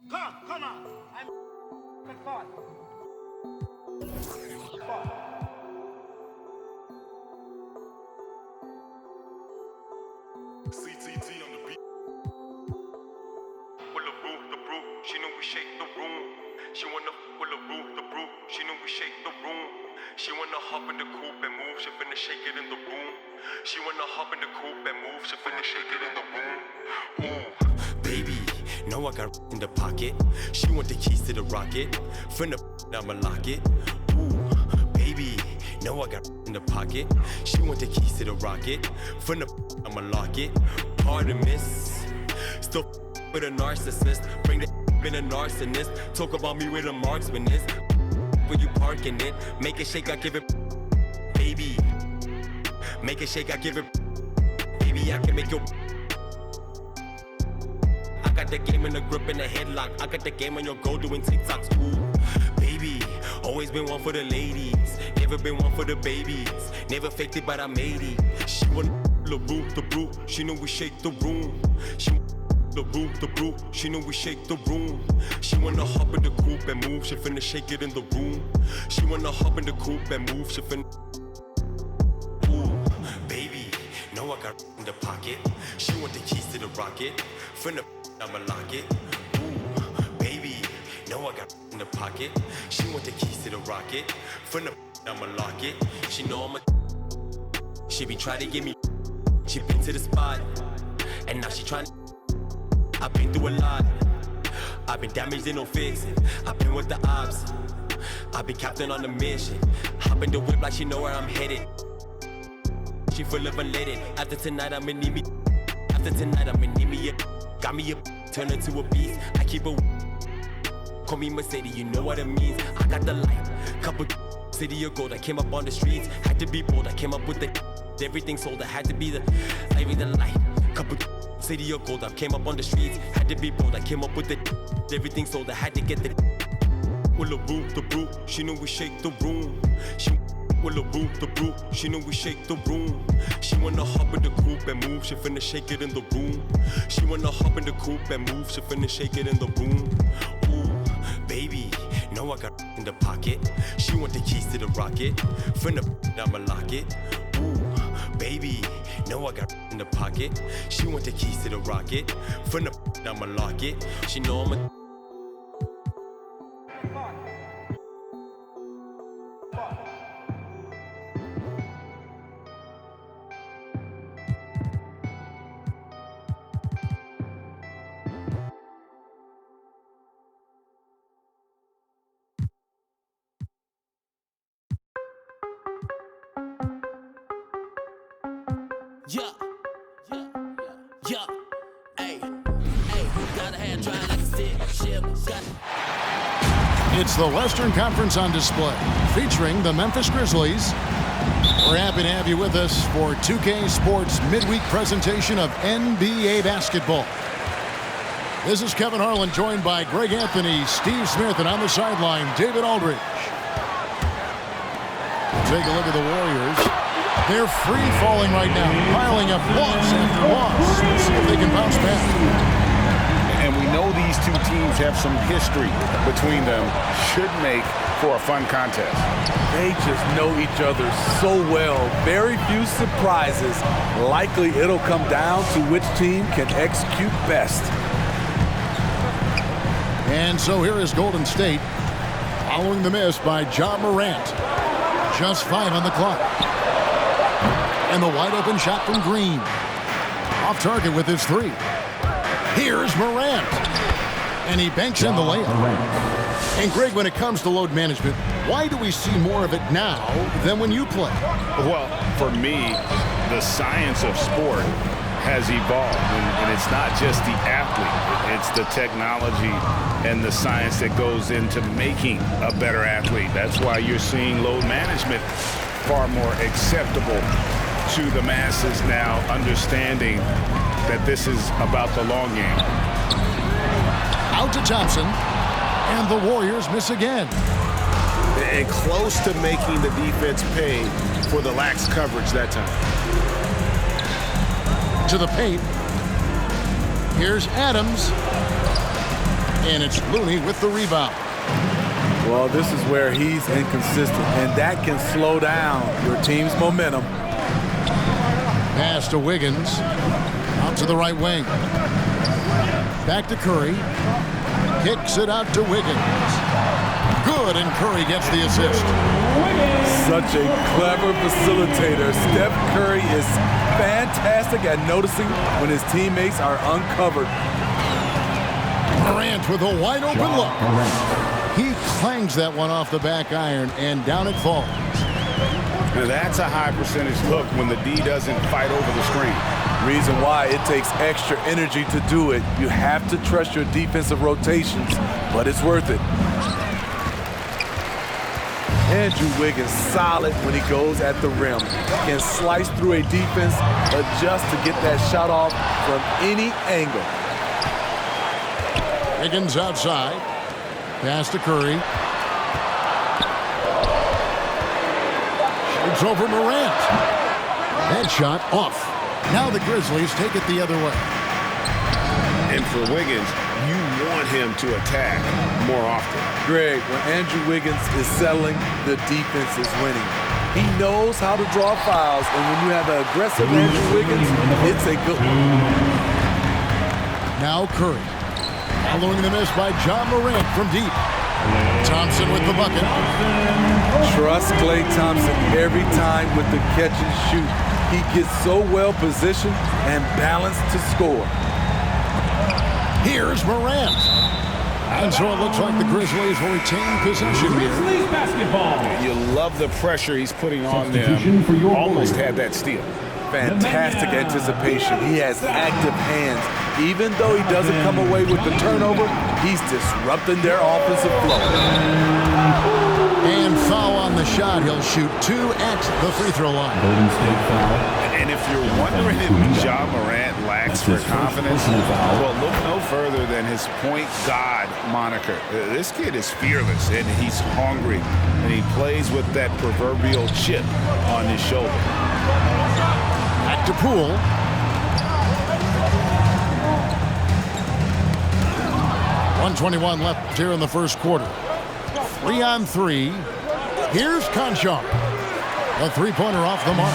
Come on. I'm fun. CTT on the beat. With the brew, she know we shake the room. She wanna with the brew, she know we shake the room. She wanna hop in the coupe and move, she finna shake it in the room. She wanna hop in the coupe and move, she finna shake it in the room. Ooh, baby, know I got in the pocket. She want the keys to the rocket, finna I'ma lock it. Ooh, baby, know I got in the pocket. She want the keys to the rocket, finna I'ma lock it. Pardon miss, still with a narcissist. Bring the in a narcissist. Talk about me with a marksman is. When you parking it, make it shake, I give it. Baby, make it shake, I give it. Baby, I can make your. I got the game in the grip and the headlock. I got the game on your go doing TikToks. Ooh, baby, always been one for the ladies. Never been one for the babies. Never faked it, but I made it. She want the brew. She know we shake the room. She the brew. She know we shake the room. She wanna hop in the coupe and move. She finna shake it in the room. She wanna hop in the coupe and move. She finna. Ooh, baby, know I got in the pocket. She want the keys to the rocket. Finna I'ma lock it. Ooh, baby, know I got in the pocket. She want the keys to the rocket. Finna I'ma lock it. She know I'm a. She be trying to get me. She been to the spot, and now she trying. I've been through a lot. I've been damaged and no fixing. I've been with the ops. I've been captain on the mission. Hop in the whip like she know where I'm headed. She full of unleaded. After tonight I'ma need me. After tonight I'ma need me a. Got me a. Turn into a beast. I keep a. Call me Mercedes, you know what it means. I got the light. Couple city of gold. I came up on the streets. Had to be bold. I came up with the. Everything sold. I had to be the. I be the light. Couple. City of gold, I came up on the streets, had to be bold, I came up with it. Everything sold, I had to get the. With the brew, she know we shake the room. She with the brew, she know we shake the room. She wanna hop in the coupe and move, she finna shake it in the room. She wanna hop in the coupe and move, she finna shake it in the room. Ooh, baby, know I got in the pocket. She want the keys to the rocket, finna I'ma lock it. Ooh, baby, know I got in the pocket. She want the keys to the rocket. Finna I'ma lock it. She know I'm a. Yeah, hey, got a hand dry like a stick, ship, It's the Western Conference on display, featuring the Memphis Grizzlies. We're happy to have you with us for 2K Sports midweek presentation of NBA basketball. This is Kevin Harlan, joined by Greg Anthony, Steve Smith, and on the sideline, David Aldridge. Take a look at the Warriors. They're free-falling right now, piling up loss after loss. Let's see if they can bounce back. And we know these two teams have some history between them. Should make for a fun contest. They just know each other so well. Very few surprises. Likely it'll come down to which team can execute best. And so here is Golden State, following the miss by Ja Morant. Just 5 on the clock. And the wide open shot from Green. Off target with his 3. Here's Morant. And he banks in the layup. And Greg, when it comes to load management, why do we see more of it now than when you play? Well, for me, the science of sport has evolved. And it's not just the athlete. It's the technology and the science that goes into making a better athlete. That's why you're seeing load management far more acceptable to the masses now, understanding that this is about the long game. Out to Thompson, and the Warriors miss again. And close to making the defense pay for the lax coverage that time. To the paint. Here's Adams. And it's Looney with the rebound. Well, this is where he's inconsistent, and that can slow down your team's momentum. Pass to Wiggins. Out to the right wing. Back to Curry. Kicks it out to Wiggins. Good, and Curry gets the assist. Such a clever facilitator. Steph Curry is fantastic at noticing when his teammates are uncovered. Morant with a wide open look. He clangs that one off the back iron, and down it falls. Now that's a high percentage look when the D doesn't fight over the screen. Reason why it takes extra energy to do it. You have to trust your defensive rotations, but it's worth it. Andrew Wiggins solid when he goes at the rim. Can slice through a defense, adjust to get that shot off from any angle. Wiggins outside. Pass to Curry. Shoots over Morant. That shot off. Now the Grizzlies take it the other way. And for Wiggins, you want him to attack more often. Greg, when Andrew Wiggins is settling, the defense is winning. He knows how to draw fouls, and when you have an aggressive Andrew Wiggins, it's a good one. Now Curry. Following the miss by John Morant from deep. Thompson with the bucket. Trust Klay Thompson every time with the catch and shoot. He gets so well positioned and balanced to score. Here's Morant. And so it looks like the Grizzlies will retain possession here. Grizzlies basketball. You love the pressure he's putting on them. Almost had that steal. Fantastic anticipation. He has active hands. Even though he doesn't come away with the turnover, he's disrupting their offensive flow. And foul on the shot. He'll shoot 2 at the free throw line. And if you're wondering if Ja Morant lacks for confidence, well, look no further than his point guard moniker. This kid is fearless, and he's hungry, and he plays with that proverbial chip on his shoulder. Back to Poole. .121 left here in the first quarter. 3 on 3. Here's Conchar. A three-pointer off the mark.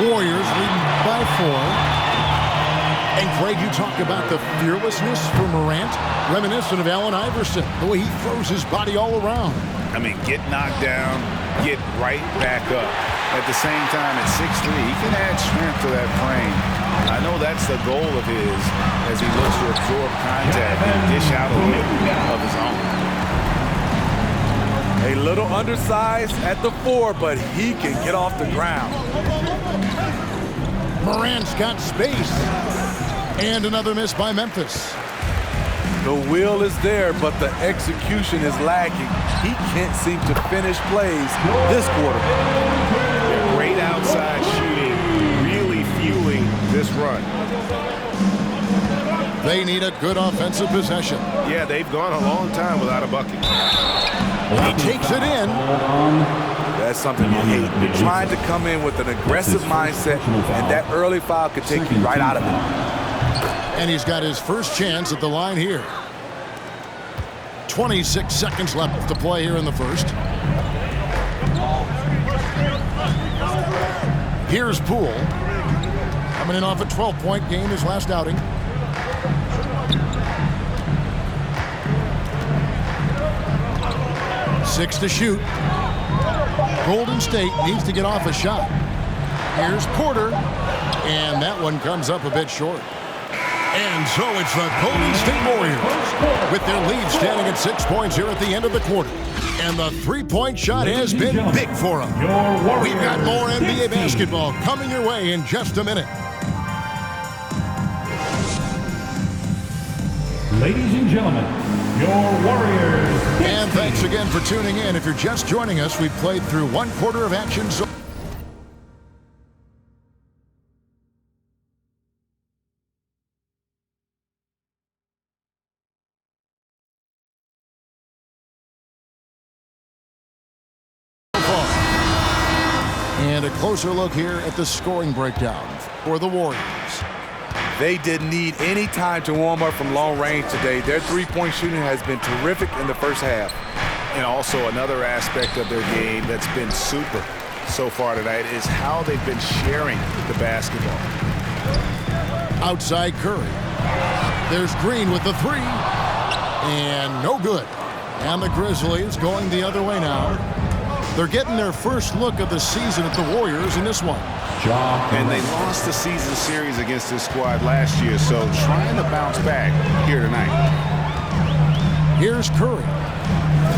Warriors leading by 4. And Craig, you talk about the fearlessness for Morant, reminiscent of Allen Iverson, the way he throws his body all around. I mean, get knocked down, get right back up. At the same time, at 6'3", he can add strength to that frame. I know that's the goal of his as he looks to absorb contact and dish out a little of his own. A little undersized at the 4, but he can get off the ground. Morant's got space. And another miss by Memphis. The will is there, but the execution is lacking. He can't seem to finish plays this quarter. Great outside shooting, really fueling this run. They need a good offensive possession. Yeah, they've gone a long time without a bucket. He takes it in. That's something you hate. You're trying to come in with an aggressive mindset, and that early foul could take you right out of it. And he's got his first chance at the line here. 26 seconds left to play here in the first. Here's Poole. Coming in off a 12-point game his last outing. Six to shoot. Golden State needs to get off a shot. Here's Porter. And that one comes up a bit short. And so it's the Golden State Warriors with their lead standing at 6 points here at the end of the quarter. And the three-point shot has been big for them. We've got more NBA basketball coming your way in just a minute. Ladies and gentlemen, your Warriors. And thanks again for tuning in. If you're just joining us, we've played through one quarter of action. So and a closer look here at the scoring breakdown for the Warriors. They didn't need any time to warm up from long range today. Their three-point shooting has been terrific in the first half. And also another aspect of their game that's been super so far tonight is how they've been sharing the basketball. Outside Curry. There's Green with the three. And no good. And the Grizzlies going the other way now. They're getting their first look of the season at the Warriors in this one. And they lost the season series against this squad last year, so trying to bounce back here tonight. Here's Curry.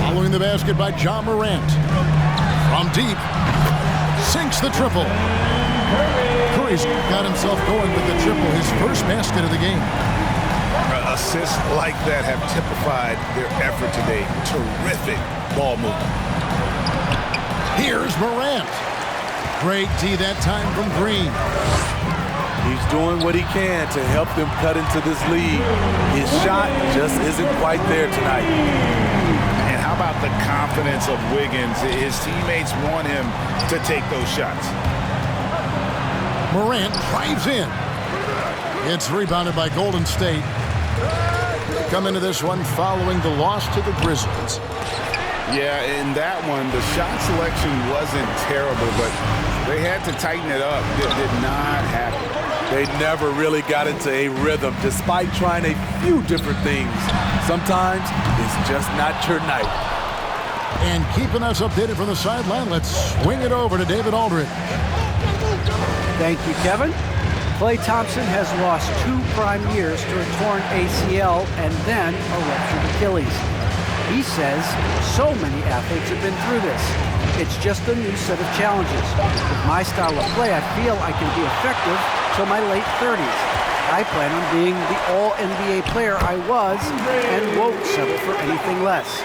Following the basket by Ja Morant. From deep. Sinks the triple. Curry's got himself going with the triple, his first basket of the game. Assists like that have typified their effort today. Terrific ball movement. Here's Morant. Great D that time from Green. He's doing what he can to help them cut into this lead. His shot just isn't quite there tonight. And how about the confidence of Wiggins? His teammates want him to take those shots. Morant drives in. It's rebounded by Golden State. Come into this one following the loss to the Grizzlies. Yeah, in that one, the shot selection wasn't terrible, but they had to tighten it up. It did not happen. They never really got into a rhythm despite trying a few different things. Sometimes it's just not your night. And keeping us updated from the sideline, let's swing it over to David Aldridge. Thank you, Kevin. Klay Thompson has lost 2 prime years to a torn ACL and then a ruptured Achilles. He says so many athletes have been through this. It's just a new set of challenges. With my style of play, I feel I can be effective till my late 30s. I plan on being the all-NBA player I was and won't settle for anything less.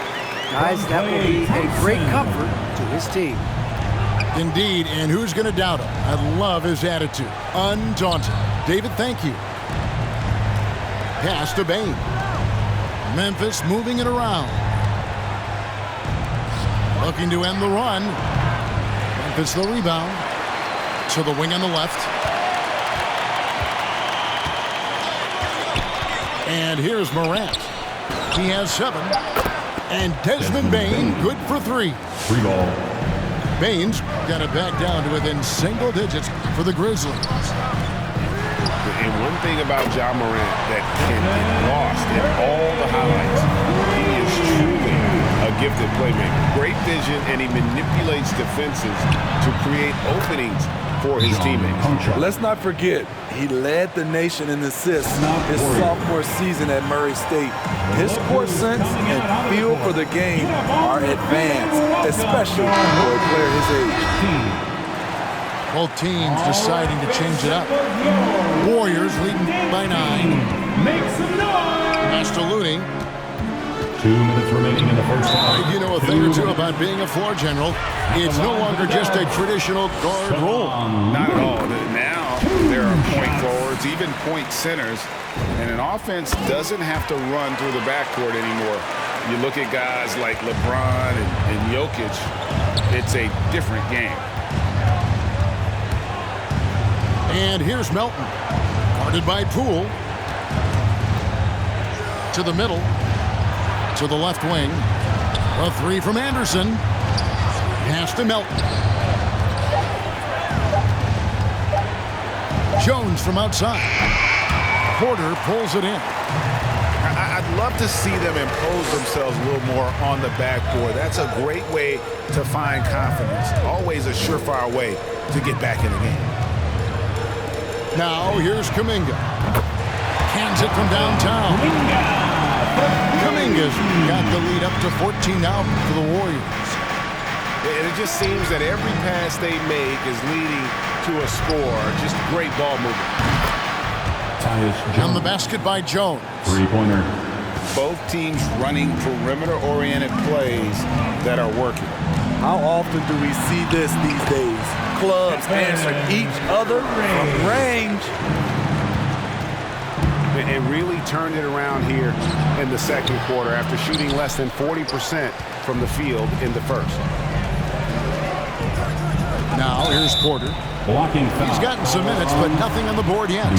Guys, that will be a great comfort to his team. Indeed, and who's going to doubt him? I love his attitude. Undaunted. David, thank you. Pass to Bane. Memphis moving it around. Looking to end the run. Memphis the rebound. To the wing on the left. And here's Morant. He has 7. And Desmond Bane, good for 3. Free ball. Bane's got it back down to within single digits for the Grizzlies. And one thing about Ja Morant that can get lost in all the highlights, he is truly a gifted playmaker. Great vision, and he manipulates defenses to create openings for his teammates. Let's not forget, he led the nation in assists his sophomore season at Murray State. His court sense and feel for the game are advanced, especially for a player his age. Both teams deciding to change it up. Warriors leading by 9. Make some noise! Pass to Looney. 2 minutes remaining in the first half. If you know a thing or two about being a floor general, it's no longer just a traditional guard role. Not at all. Now there are point forwards, even point centers, and an offense doesn't have to run through the backcourt anymore. You look at guys like LeBron and Jokic, it's a different game. And here's Melton. Guarded by Poole. To the middle. To the left wing. A 3 from Anderson. Pass to Melton. Jones from outside. Porter pulls it in. I'd love to see them impose themselves a little more on the backboard. That's a great way to find confidence. Always a surefire way to get back in the game. Now here's Kuminga. Cans it from downtown. Kuminga's got the lead up to 14 now for the Warriors. And it just seems that every pass they make is leading to a score. Just great ball movement. On the basket by Jones. 3-pointer. Both teams running perimeter-oriented plays that are working. How often do we see this these days? Clubs answering each other from range. It really turned it around here in the second quarter after shooting less than 40% from the field in the first. Now here's Porter. Blocking foul. He's gotten some minutes, but nothing on the board yet.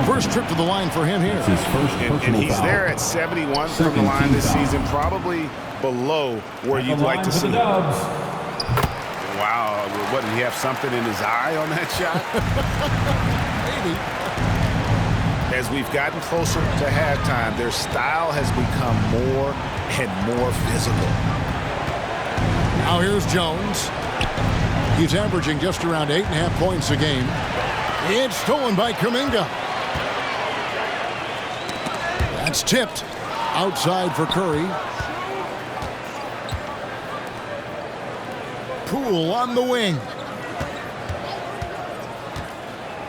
First trip to the line for him here. It's his first And personal he's foul. there at 71 from the line this season, probably below where you'd like to see him. Wow, what, did he have something in his eye on that shot? Maybe. As we've gotten closer to halftime, their style has become more and more physical. Now here's Jones. He's averaging just around 8.5 points a game. It's stolen by Kuminga. That's tipped outside for Curry. Poole on the wing.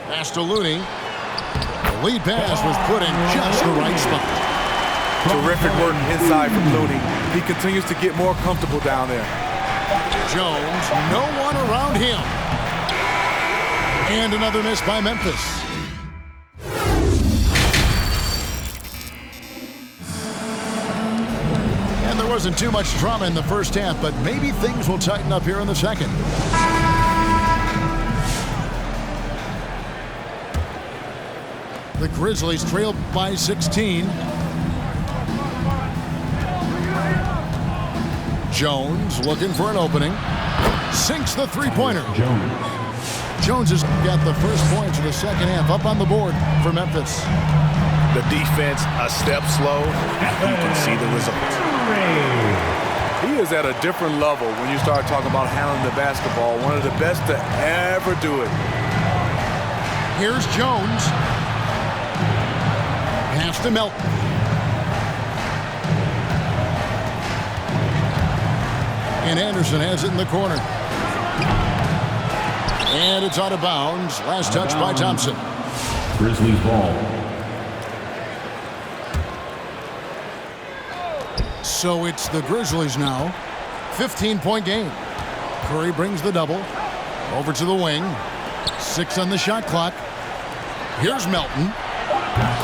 Pass to Looney. The lead pass was put in just the right spot. Terrific work inside from Looney. He continues to get more comfortable down there. Jones, no one around him. And another miss by Memphis. And there wasn't too much drama in the first half, but maybe things will tighten up here in the second. The Grizzlies trail by 16. Jones looking for an opening. Sinks the three-pointer. Jones has got the first points of the second half up on the board for Memphis. The defense a step slow. You can see the results. He is at a different level when you start talking about handling the basketball. One of the best to ever do it. Here's Jones. Pass to Melton. And Anderson has it in the corner. And it's out of bounds. Last touch by Thompson. Grizzlies ball. So it's the Grizzlies now. 15-point game. Curry brings the double. Over to the wing. 6 on the shot clock. Here's Melton.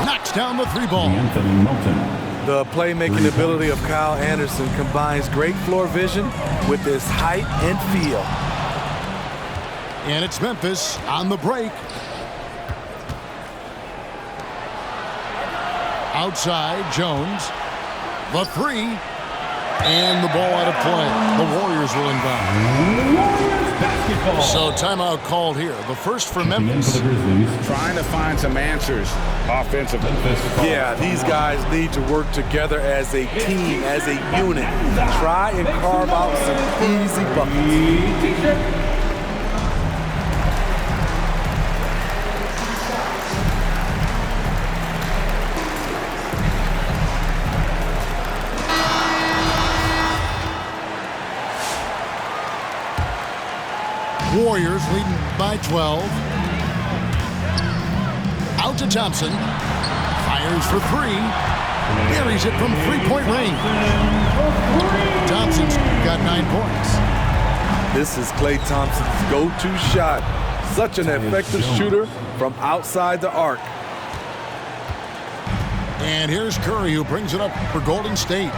Knocks down the three ball. Anthony Melton. The playmaking ability of Kyle Anderson combines great floor vision with his height and feel. And it's Memphis on the break. Outside, Jones. The three. And the ball out of play. The Warriors will inbound. So timeout called here. The first for Memphis. Trying to find some answers offensively. Yeah, these guys need to work together as a team, as a unit. Try and carve out some easy buckets. Warriors leading by 12. Out to Thompson. Fires for three. Buries it from three-point range. Thompson's got 9 points. This is Klay Thompson's go-to shot. Such an effective shooter from outside the arc. And here's Curry, who brings it up for Golden State.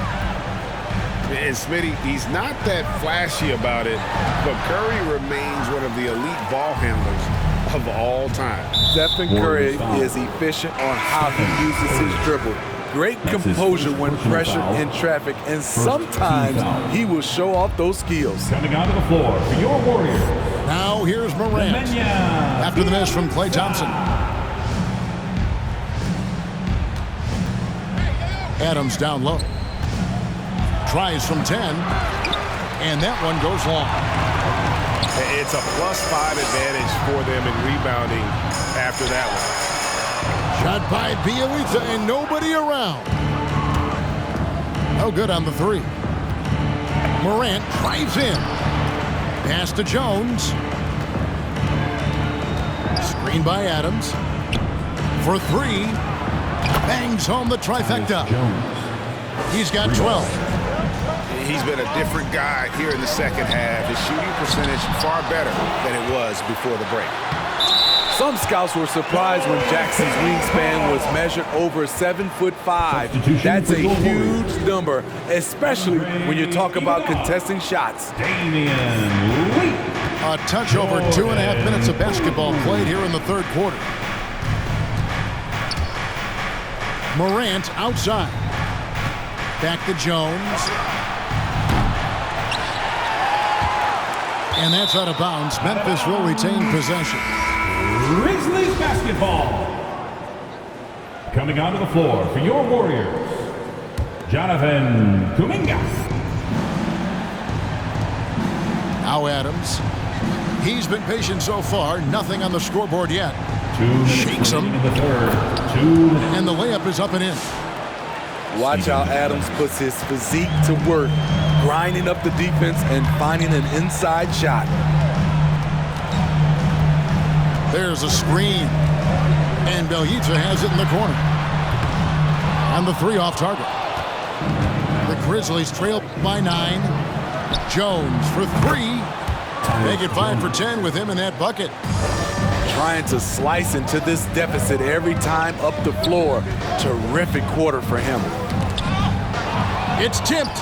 And Smitty, he's not that flashy about it, but Curry remains one of the elite ball handlers of all time. Stephen Curry is efficient on how he uses his dribble. Great composure when pressured in traffic, and sometimes he will show off those skills. Coming onto the floor for your Warriors. Now here's Morant. After the miss from Klay Thompson. Adams down low. Tries from 10, and that one goes long. It's a +5 advantage for them in rebounding after that one. Shot by Bielitsa, and nobody around. No good on the three. Morant drives in. Pass to Jones. Screen by Adams. For three. Bangs home the trifecta. He's got 12. He's been a different guy here in the second half. His shooting percentage far better than it was before the break. Some scouts were surprised when Jackson's wingspan was measured over 7'5". That's a huge number, especially when you talk about contesting shots. Damian Lee. A touch over 2.5 minutes of basketball played here in the third quarter. Morant outside. Back to Jones. And that's out of bounds. Memphis will retain possession. Grizzlies basketball. Coming onto the floor for your Warriors, Jonathan Kuminga. Now Adams. He's been patient so far. Nothing on the scoreboard yet. 2 minutes Shakes him. remaining in the third. 2 minutes. And the layup is up and in. Watch how Adams puts his physique to work, grinding up the defense and finding an inside shot. There's a screen. And Bjelica has it in the corner. And the three off target. The Grizzlies trail by 9. Jones for 3. Make it 5 for 10 with him in that bucket. Trying to slice into this deficit every time up the floor. Terrific quarter for him. It's tipped.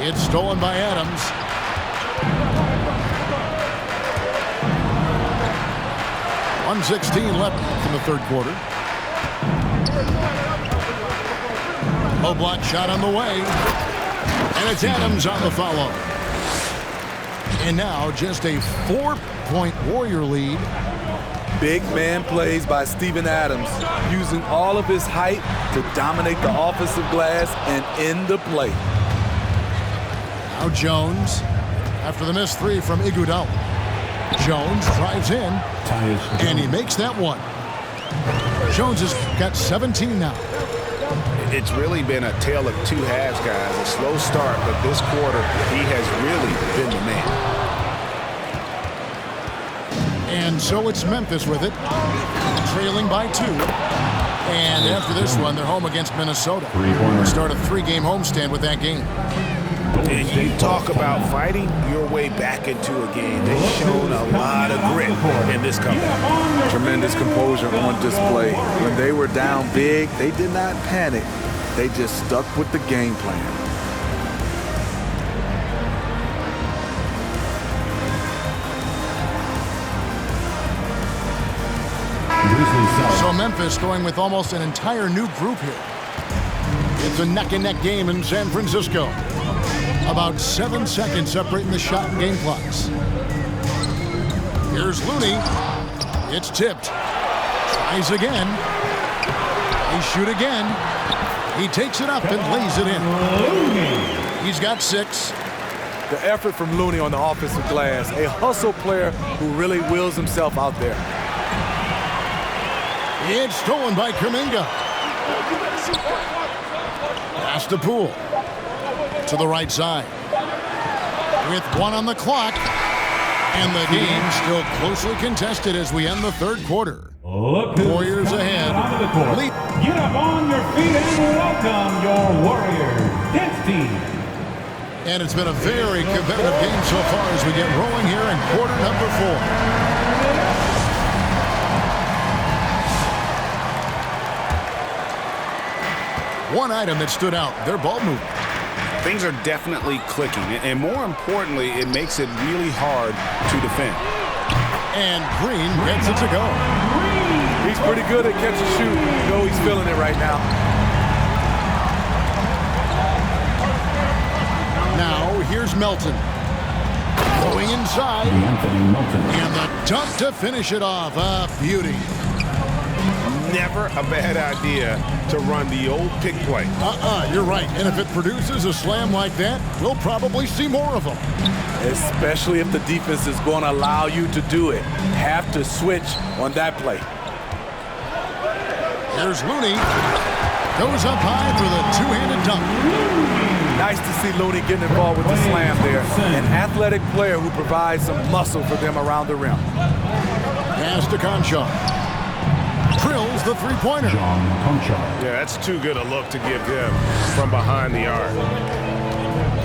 It's stolen by Adams. .116 left in the third quarter. Low block shot on the way. And it's Adams on the follow. And now just a 4-point Warrior lead. Big man plays by Steven Adams, using all of his height to dominate the offensive glass and end the play. Now Jones, after the missed 3 from Iguodala. Jones drives in, and he makes that one. Jones has got 17 now. It's really been a tale of two halves, guys. A slow start, but this quarter, he has really been the man. And so it's Memphis with it, trailing by 2. And after this one, they're home against Minnesota. Start a 3-game homestand with that game. And you talk about fighting your way back into a game. They've shown a lot of grit in this comeback. Tremendous composure on display. When they were down big, they did not panic. They just stuck with the game plan. So Memphis going with almost an entire new group here. It's a neck-and-neck game in San Francisco. About 7 seconds separating the shot and game clocks. Here's Looney. It's tipped. Tries again. They shoot again. He takes it up and lays it in. He's got 6. The effort from Looney on the offensive glass. A hustle player who really wills himself out there. It's stolen by Kuminga. Pass to Poole. To the right side. With 1 on the clock. And the game still closely contested as we end the third quarter. Warriors ahead. Get up on your feet and welcome your Warriors dance team. And it's been a very competitive game so far as we get rolling here in quarter number 4. One item that stood out, their ball movement. Things are definitely clicking, and more importantly, it makes it really hard to defend. And Green gets it to go. He's pretty good at catch and shoot. You know he's feeling it right now. Now here's Melton. Going inside. And the dunk to finish it off. A beauty. Never a bad idea to run the old pick play. You're right. And if it produces a slam like that, we'll probably see more of them. Especially if the defense is going to allow you to do it. Have to switch on that play. Here's Looney. Goes up high for the two-handed dunk. Nice to see Looney getting involved with the slam there. An athletic player who provides some muscle for them around the rim. Pass to Conchar. Drills the three-pointer. Yeah, that's too good a look to give him from behind the arc.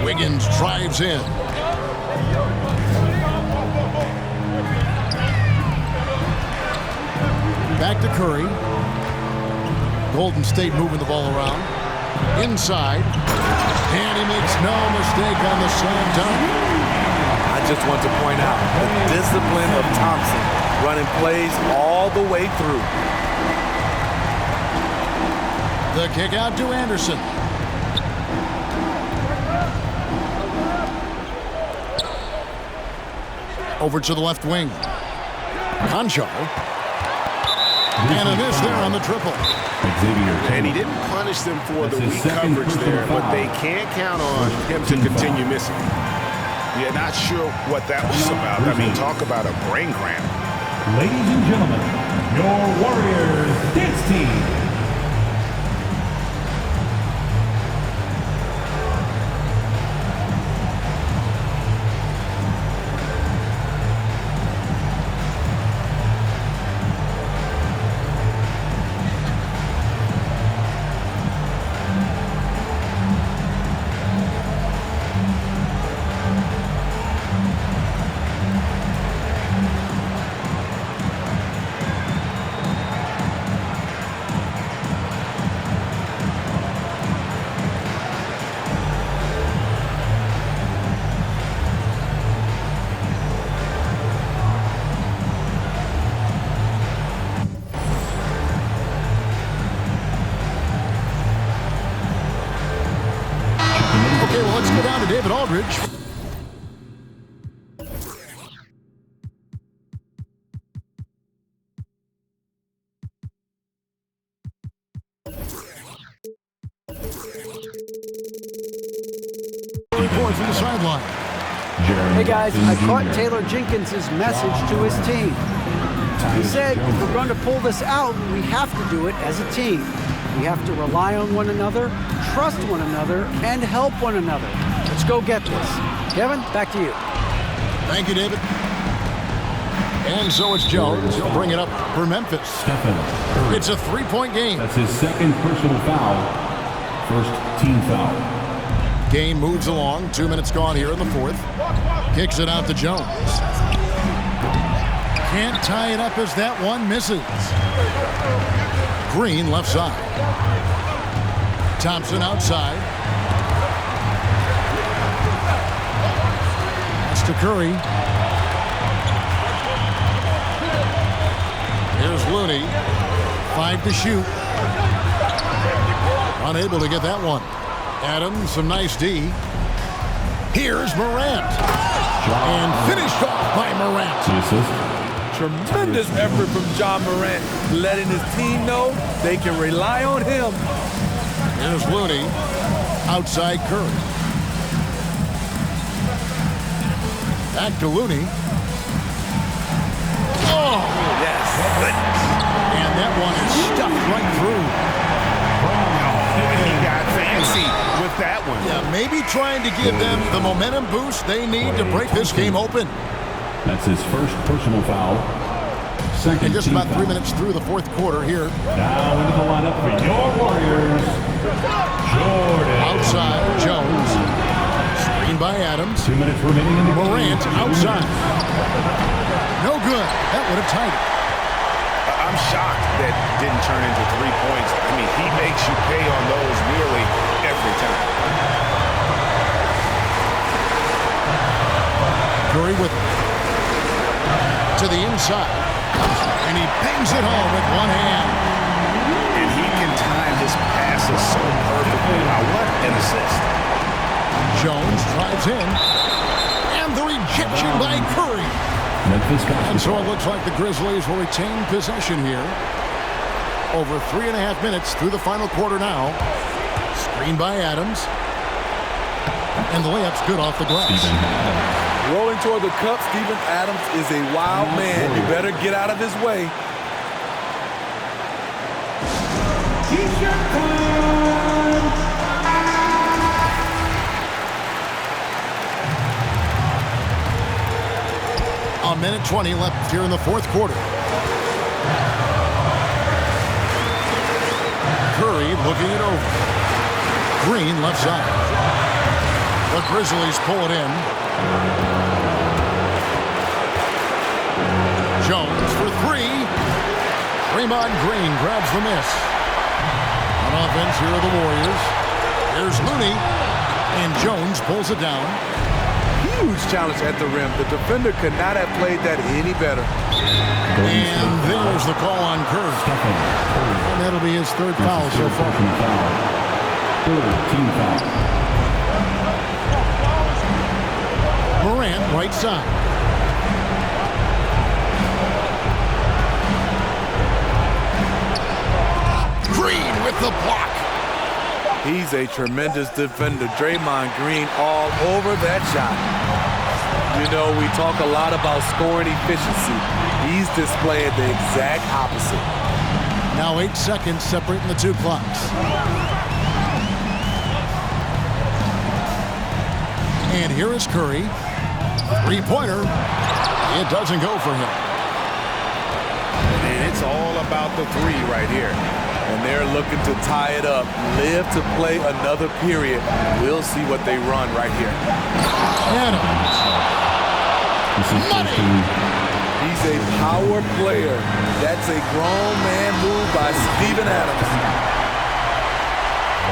Wiggins drives in. Back to Curry. Golden State moving the ball around. Inside. And he makes no mistake on the slam dunk. I just want to point out the discipline of Thompson, running plays all the way through. The kick out to Anderson. Over to the left wing. Concho. And a miss there on the triple. And he didn't punish them for the weak coverage there, but they can't count on him to continue missing. Yeah, not sure what that was about. I mean, talk about a brain cramp. Ladies and gentlemen, your Warriors dance team. Okay, well, let's go down to David Aldridge. Report from the sideline. Hey guys, I caught Taylor Jenkins' message to his team. He said, if we're going to pull this out, we have to do it as a team. We have to rely on one another, trust one another, and help one another. Let's go get this. Kevin, back to you. Thank you, David. And so it's Jones. He'll bring it up for Memphis. It's a three-point game. That's his second personal foul. First team foul. Game moves along. 2 minutes gone here in the fourth. Kicks it out to Jones. Can't tie it up as that one misses. Green left side. Thompson outside. That's to Curry. Here's Looney. 5 to shoot. Unable to get that one. Adams, some nice D. Here's Morant. And finished off by Morant. Tremendous effort from John Morant, letting his team know they can rely on him. Here's Looney. Outside Curry. Back to Looney. Oh! Yes. And that one is stuffed right through. He got fancy with that one. Yeah, maybe trying to give them the momentum boost they need to break this game open. That's his first personal foul. Second And just team about 3 foul. minutes through the fourth quarter here. Now into the lineup for your Warriors, Jordan. Outside, Jones. Screen by Adams. 2 minutes remaining in the Morant game. outside. No good. That would have tied it. I'm shocked that didn't turn into 3 points. I mean, he makes you pay on those nearly every time. Curry with it. To the inside. And he bangs it home with one hand. And he can time his passes so perfectly. Wow, what an assist. Jones drives in. And the rejection by Curry. Memphis And so basketball. it looks like the Grizzlies will retain possession here. Over 3.5 minutes through the final quarter now. Screen by Adams. And the layup's good off the glass. Rolling toward the cup, Steven Adams is a wild man. You better get out of his way. T-shirt time. A minute 20 left here in the fourth quarter. Curry looking it over. Green left side. The Grizzlies pull it in. Jones for three. Draymond Green grabs the miss. On offense, here are the Warriors. Here's Looney. And Jones pulls it down. Huge challenge at the rim. The defender could not have played that any better. And there's the call on Kerr. And that'll be his third foul so far. Team foul. Morant, right side. Green with the block. He's a tremendous defender. Draymond Green all over that shot. You know, we talk a lot about scoring efficiency. He's displaying the exact opposite. Now 8 seconds separating the two clocks. And here is Curry. Three-pointer. It doesn't go for him. And it's all about the three right here. And they're looking to tie it up, live to play another period. We'll see what they run right here. Adams. He's a power player. That's a grown man move by Steven Adams.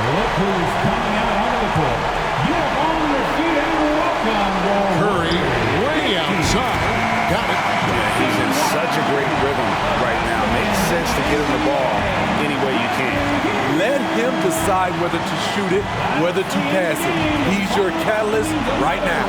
Look who's coming out onto the court. Get up on your feet and welcome your Curry way outside. Got it. Yeah, he's in such a great rhythm right now. Makes sense to get him the ball any way you can. Let him decide whether to shoot it, whether to pass it. He's your catalyst right now.